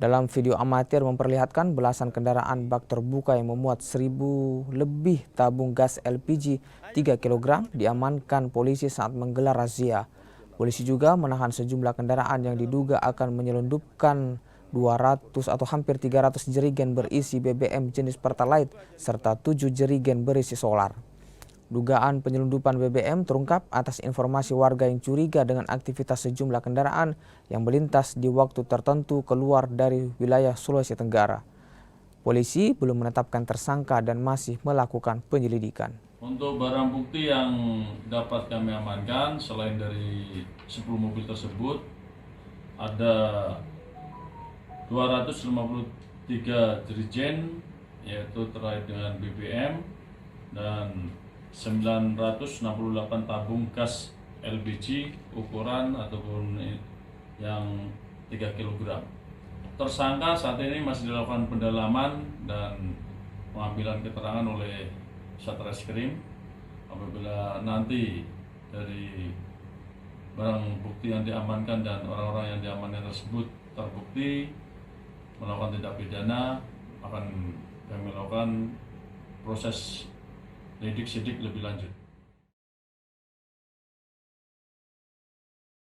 Dalam video amatir memperlihatkan belasan kendaraan bak terbuka yang memuat 1.000 lebih tabung gas LPG 3 kg diamankan polisi saat menggelar razia. Polisi juga menahan sejumlah kendaraan yang diduga akan menyelundupkan 200 atau hampir 300 jerigen berisi BBM jenis Pertalite serta 7 jerigen berisi solar. Dugaan penyelundupan BBM terungkap atas informasi warga yang curiga dengan aktivitas sejumlah kendaraan yang melintas di waktu tertentu keluar dari wilayah Sulawesi Tenggara. Polisi belum menetapkan tersangka dan masih melakukan penyelidikan. Untuk barang bukti yang dapat kami amankan, selain dari 10 mobil tersebut, ada 253 jerigen, yaitu terkait dengan BBM, dan 968 tabung gas LPG ukuran ataupun yang 3 kg. Tersangka saat ini masih dilakukan pendalaman dan pengambilan keterangan oleh Satreskrim. Apabila nanti dari barang bukti yang diamankan dan orang-orang yang diamankan tersebut terbukti melakukan tindak pidana, akan kami lakukan proses lidik-sidik lebih lanjut.